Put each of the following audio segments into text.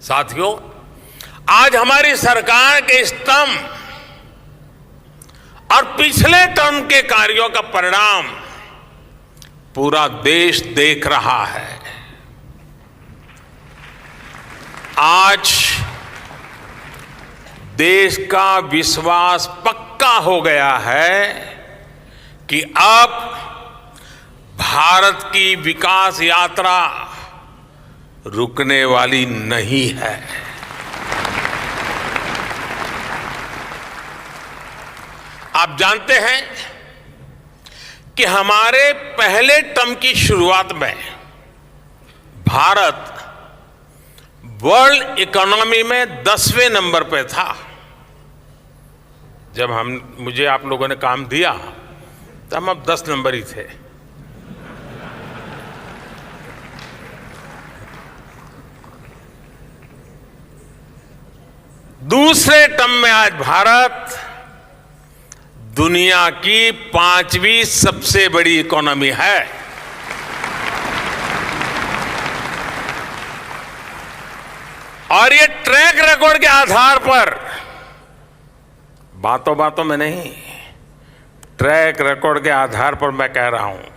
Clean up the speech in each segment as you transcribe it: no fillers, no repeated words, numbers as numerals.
साथियों, आज हमारी सरकार के इस टर्म और पिछले टर्म के कार्यों का परिणाम पूरा देश देख रहा है। आज देश का विश्वास पक्का हो गया है कि अब भारत की विकास यात्रा रुकने वाली नहीं है। आप जानते हैं कि हमारे पहले टर्म की शुरुआत में भारत वर्ल्ड इकोनॉमी में 10वें नंबर पे था। जब मुझे आप लोगों ने काम दिया तो हम अब 10 नंबर ही थे। दूसरे टर्म में आज भारत दुनिया की 5वीं सबसे बड़ी इकोनॉमी है। और ये ट्रैक रिकॉर्ड के आधार पर, बातों बातों में नहीं, ट्रैक रिकॉर्ड के आधार पर मैं कह रहा हूं।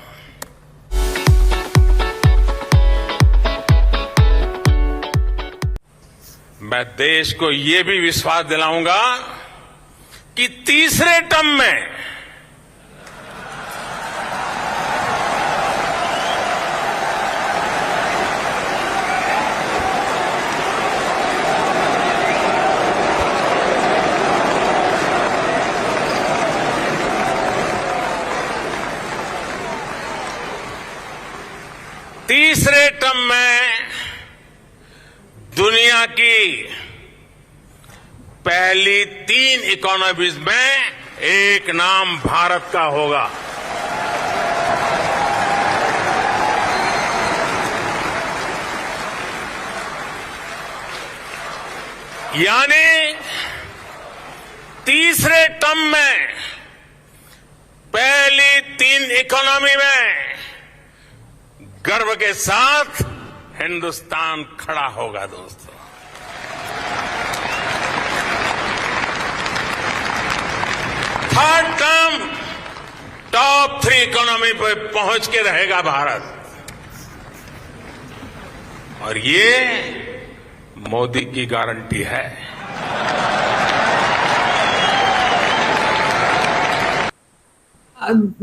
मैं देश को यह भी विश्वास दिलाऊंगा कि तीसरे टर्म में दुनिया की पहली 3 इकोनॉमीज में एक नाम भारत का होगा। यानी तीसरे टर्म में पहली 3 इकोनॉमी में गर्व के साथ हिंदुस्तान खड़ा होगा। दोस्तों, थर्ड टर्म टॉप 3 इकोनॉमी पर पहुंच के रहेगा भारत। और ये मोदी की गारंटी है।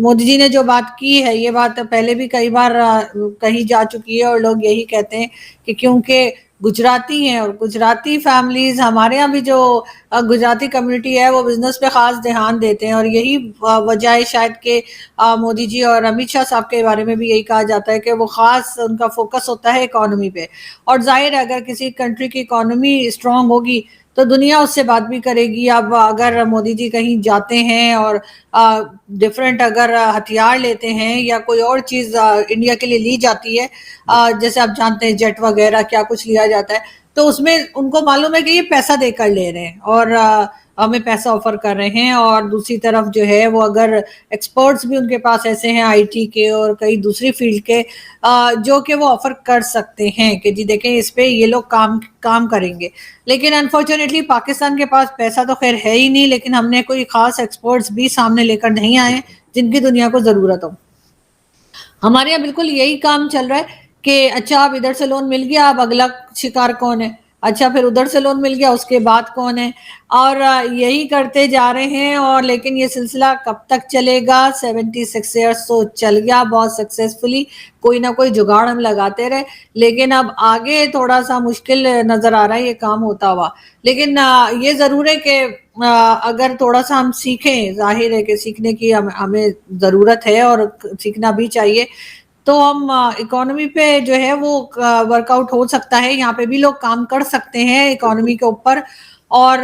मोदी जी ने जो बात की है, ये बात पहले भी कई बार कही जा चुकी है और लोग यही कहते हैं कि क्योंकि गुजराती हैं और गुजराती फैमिलीज, हमारे यहाँ भी जो गुजराती कम्युनिटी है वो बिजनेस पे खास ध्यान देते हैं और यही वजह है शायद कि मोदी जी और अमित शाह साहब के बारे में भी यही कहा जाता है कि वो खास उनका फोकस होता है इकोनॉमी पे। और जाहिर है अगर किसी कंट्री की इकोनॉमी स्ट्रांग होगी तो दुनिया उससे बात भी करेगी। अब अगर मोदी जी कहीं जाते हैं और डिफरेंट अगर हथियार लेते हैं या कोई और चीज इंडिया के लिए ली जाती है, जैसे आप जानते हैं जेट वगैरह क्या कुछ लिया जाता है, तो उसमें उनको मालूम है कि ये पैसा देकर ले रहे हैं और हमें पैसा ऑफर कर रहे हैं। और दूसरी तरफ जो है वो अगर एक्सपर्ट्स भी उनके पास ऐसे हैं आईटी के और कई दूसरी फील्ड के, जो कि वो ऑफर कर सकते हैं कि जी देखें इस पे ये लोग काम करेंगे। लेकिन अनफॉर्चुनेटली पाकिस्तान के पास पैसा तो खैर है ही नहीं, लेकिन हमने कोई खास एक्सपर्ट्स भी सामने लेकर नहीं आए जिनकी दुनिया को जरूरत हो। हमारे यहाँ बिल्कुल यही काम चल रहा है कि अच्छा अब इधर से लोन मिल गया, अब अगला शिकार कौन है, अच्छा फिर उधर से लोन मिल गया उसके बाद कौन है, और यही करते जा रहे हैं। और लेकिन ये सिलसिला कब तक चलेगा? 76 ईयर्स तो चल गया बहुत सक्सेसफुली, कोई ना कोई जुगाड़ हम लगाते रहे, लेकिन अब आगे थोड़ा सा मुश्किल नजर आ रहा है ये काम होता हुआ। लेकिन ये जरूर है कि अगर थोड़ा सा हम सीखें, जाहिर है कि सीखने की हमें जरूरत है और सीखना भी चाहिए, तो हम इकोनॉमी पे जो है वो वर्कआउट हो सकता है। यहाँ पे भी लोग काम कर सकते हैं इकोनॉमी के ऊपर। और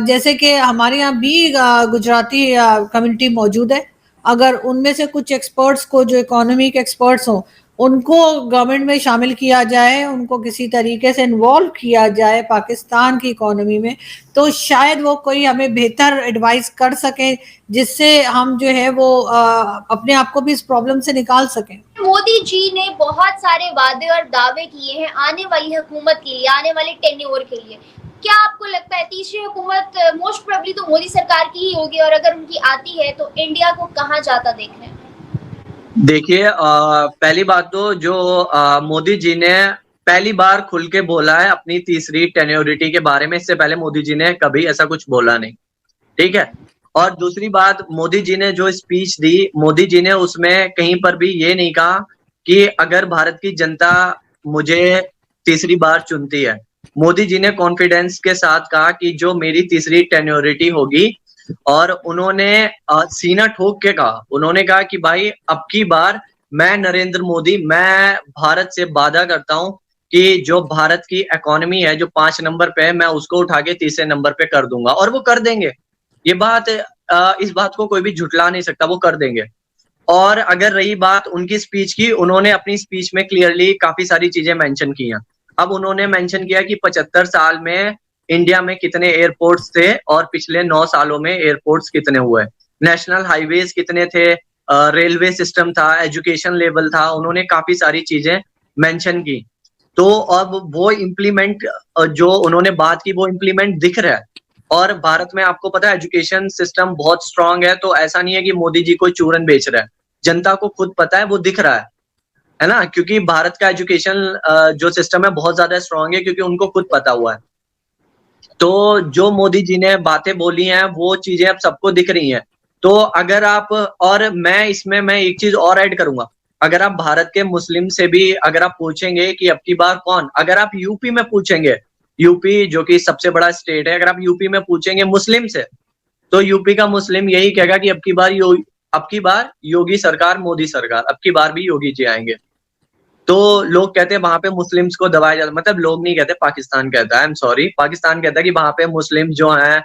जैसे कि हमारे यहाँ भी गुजराती कम्युनिटी मौजूद है, अगर उनमें से कुछ एक्सपर्ट्स को, जो इकोनॉमी के एक्सपर्ट्स हों, उनको गवर्नमेंट में शामिल किया जाए, उनको किसी तरीके से इन्वॉल्व किया जाए पाकिस्तान की इकोनॉमी में, तो शायद वो कोई हमें बेहतर एडवाइस कर सके, जिससे हम जो है वो अपने आप को भी इस प्रॉब्लम से निकाल सकें। मोदी जी ने बहुत सारे वादे और दावे किए हैं आने वाली हुकूमत के लिए, आने वाले टेन्योर के लिए। क्या आपको लगता है तीसरी हुकूमत मोस्ट प्रोबेबली तो मोदी सरकार की ही होगी, और अगर उनकी आती है तो इंडिया को कहाँ जाता देख रहे हैं? देखिए, पहली बात तो जो मोदी जी ने पहली बार खुल के बोला है अपनी तीसरी टेन्योरिटी के बारे में, इससे पहले मोदी जी ने कभी ऐसा कुछ बोला नहीं, ठीक है। और दूसरी बात, मोदी जी ने जो स्पीच दी, मोदी जी ने उसमें कहीं पर भी ये नहीं कहा कि अगर भारत की जनता मुझे तीसरी बार चुनती है। मोदी जी ने कॉन्फिडेंस के साथ कहा कि जो मेरी तीसरी टेन्योरिटी होगी, और उन्होंने सीना ठोक के कहा, उन्होंने कहा कि भाई अब की बार मैं नरेंद्र मोदी, मैं भारत से वादा करता हूं कि जो भारत की इकोनॉमी है जो 5 नंबर पे है, मैं उसको उठा के तीसरे नंबर पे कर दूंगा, और वो कर देंगे। ये बात, इस बात को कोई भी झुटला नहीं सकता, वो कर देंगे। और अगर रही बात उनकी स्पीच की, उन्होंने अपनी स्पीच में क्लियरली काफी सारी चीजें मेंशन की हैं। अब उन्होंने मेंशन किया कि 75 साल में इंडिया में कितने एयरपोर्ट्स थे और पिछले 9 सालों में एयरपोर्ट्स कितने हुए, नेशनल हाईवेज कितने थे, रेलवे सिस्टम था, एजुकेशन लेवल था, उन्होंने काफी सारी चीजें मेंशन की। तो अब वो इम्प्लीमेंट, जो उन्होंने बात की वो इम्प्लीमेंट दिख रहा है। और भारत में आपको पता है एजुकेशन सिस्टम बहुत स्ट्रांग है, तो ऐसा नहीं है कि मोदी जी कोई चूरन बेच रहा है, जनता को खुद पता है, वो दिख रहा है ना, क्योंकि भारत का एजुकेशन जो सिस्टम है बहुत ज्यादा स्ट्रांग है, क्योंकि उनको खुद पता हुआ है। तो जो मोदी जी ने बातें बोली हैं वो चीजें अब सबको दिख रही हैं। तो अगर आप, और मैं इसमें मैं एक चीज और ऐड करूंगा, अगर आप भारत के मुस्लिम से भी अगर आप पूछेंगे कि अब की बार कौन, अगर आप यूपी में पूछेंगे, यूपी जो कि सबसे बड़ा स्टेट है, अगर आप यूपी में पूछेंगे मुस्लिम से, तो यूपी का मुस्लिम यही कहेगा कि अब की बार योगी सरकार, मोदी सरकार, अब की बार भी योगी जी आएंगे। तो लोग कहते हैं वहां पे मुस्लिम्स को दबाया जाता, मतलब लोग नहीं कहते, पाकिस्तान कहता है, आई एम सॉरी, पाकिस्तान कहता है कि वहां पे मुस्लिम जो हैं,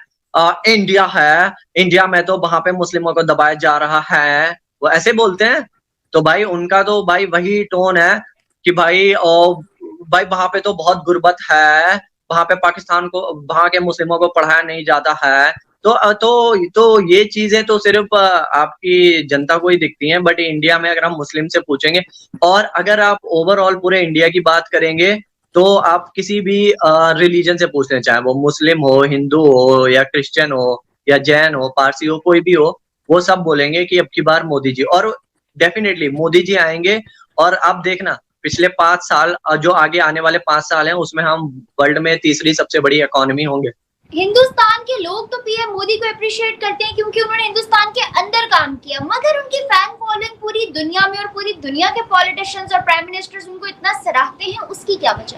इंडिया है, इंडिया में तो वहां पे मुस्लिमों को दबाया जा रहा है, वो ऐसे बोलते हैं। तो भाई उनका तो भाई वही टोन है कि भाई भाई वहां पे तो बहुत गुर्बत है, वहां पे पाकिस्तान को, वहां के मुस्लिमों को पढ़ाया नहीं जाता है। तो ये चीजें तो सिर्फ आपकी जनता को ही दिखती हैं, बट इंडिया में अगर हम मुस्लिम से पूछेंगे, और अगर आप ओवरऑल पूरे इंडिया की बात करेंगे, तो आप किसी भी रिलीजन से पूछ लें, चाहे वो मुस्लिम हो, हिंदू हो, या क्रिश्चियन हो, या जैन हो, पारसी हो, कोई भी हो, वो सब बोलेंगे कि अब की बार मोदी जी, और डेफिनेटली मोदी जी आएंगे। और आप देखना पिछले 5 साल, जो आगे आने वाले 5 साल हैं, उसमें हम वर्ल्ड में तीसरी सबसे बड़ी इकोनॉमी होंगे। हिंदुस्तान के लोग तो पीएम मोदी को अप्रिशिएट करते हैं क्योंकि उन्होंने हिंदुस्तान के अंदर काम किया, मगर उनकी फैन फॉलोइंग पूरी दुनिया में, और पूरी दुनिया के पॉलिटिशियंस और प्राइम मिनिस्टर्स उनको इतना सराहते हैं, उसकी क्या वजह?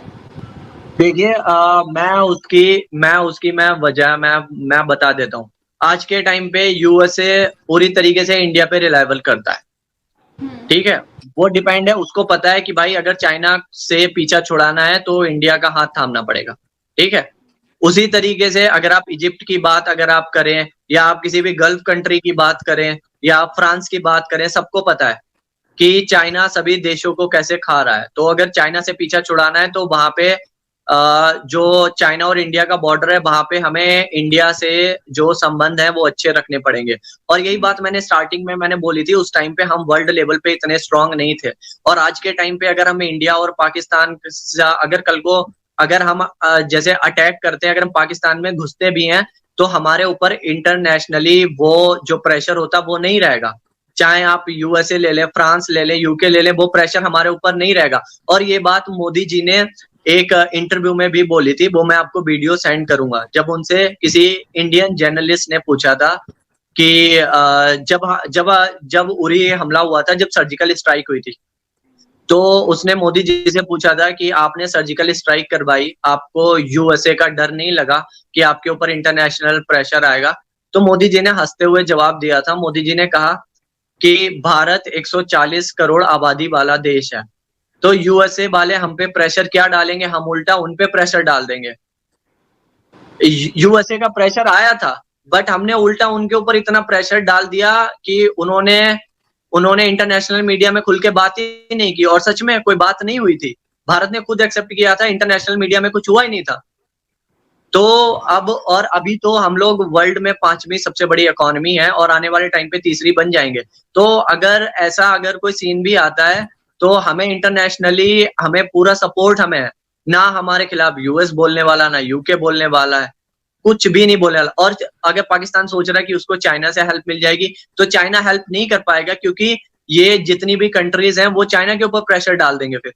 देखिए, मैं वजह मैं बता देता हूँ। आज के टाइम पे यूएसए पूरी तरीके से इंडिया पे रिलायबल करता है, ठीक है, वो डिपेंड है, उसको पता है कि भाई अगर चाइना से पीछा छुड़ाना है तो इंडिया का हाथ थामना पड़ेगा, ठीक है। उसी तरीके से अगर आप इजिप्ट की बात अगर आप करें, या आप किसी भी गल्फ कंट्री की बात करें, या आप फ्रांस की बात करें, सबको पता है कि चाइना सभी देशों को कैसे खा रहा है। तो अगर चाइना से पीछा छुड़ाना है तो वहां पे जो चाइना और इंडिया का बॉर्डर है, वहां पे हमें इंडिया से जो संबंध है वो अच्छे रखने पड़ेंगे। और यही बात मैंने स्टार्टिंग में मैंने बोली थी, उस टाइम पे हम वर्ल्ड लेवल पे इतने स्ट्रांग नहीं थे, और आज के टाइम पे अगर हम इंडिया और पाकिस्तान, अगर कल को अगर हम जैसे अटैक करते हैं, अगर हम पाकिस्तान में घुसते भी हैं, तो हमारे ऊपर इंटरनेशनली वो जो प्रेशर होता वो नहीं रहेगा। चाहे आप यूएसए ले लें, फ्रांस ले लें, यूके ले लें, वो प्रेशर हमारे ऊपर नहीं रहेगा। और ये बात मोदी जी ने एक इंटरव्यू में भी बोली थी, वो मैं आपको वीडियो सेंड करूंगा, जब उनसे किसी इंडियन जर्नलिस्ट ने पूछा था कि जब जब जब उरी हमला हुआ था, जब सर्जिकल स्ट्राइक हुई थी, तो उसने मोदी जी से पूछा था कि आपने सर्जिकल स्ट्राइक करवाई, आपको यूएसए का डर नहीं लगा कि आपके ऊपर इंटरनेशनल प्रेशर आएगा? तो मोदी जी ने हंसते हुए जवाब दिया था। मोदी जी ने कहा कि भारत 140 करोड़ आबादी वाला देश है, तो यूएसए वाले हम पे प्रेशर क्या डालेंगे, हम उल्टा उन पे प्रेशर डाल देंगे। यूएसए का प्रेशर आया था, बट हमने उल्टा उनके ऊपर इतना प्रेशर डाल दिया कि उन्होंने उन्होंने इंटरनेशनल मीडिया में खुल के बात ही नहीं की, और सच में कोई बात नहीं हुई थी। भारत ने खुद एक्सेप्ट किया था, इंटरनेशनल मीडिया में कुछ हुआ ही नहीं था। तो अब और अभी तो हम लोग वर्ल्ड में 5वीं सबसे बड़ी इकोनॉमी है और आने वाले टाइम पे तीसरी बन जाएंगे। तो अगर कोई सीन भी आता है तो हमें इंटरनेशनली हमें पूरा सपोर्ट हमें है, ना हमारे खिलाफ यूएस बोलने वाला, ना यूके बोलने वाला है, कुछ भी नहीं बोलने वाला। और अगर पाकिस्तान सोच रहा है कि उसको चाइना से हेल्प मिल जाएगी, तो चाइना हेल्प नहीं कर पाएगा, क्योंकि ये जितनी भी कंट्रीज हैं वो चाइना के ऊपर प्रेशर डाल देंगे फिर।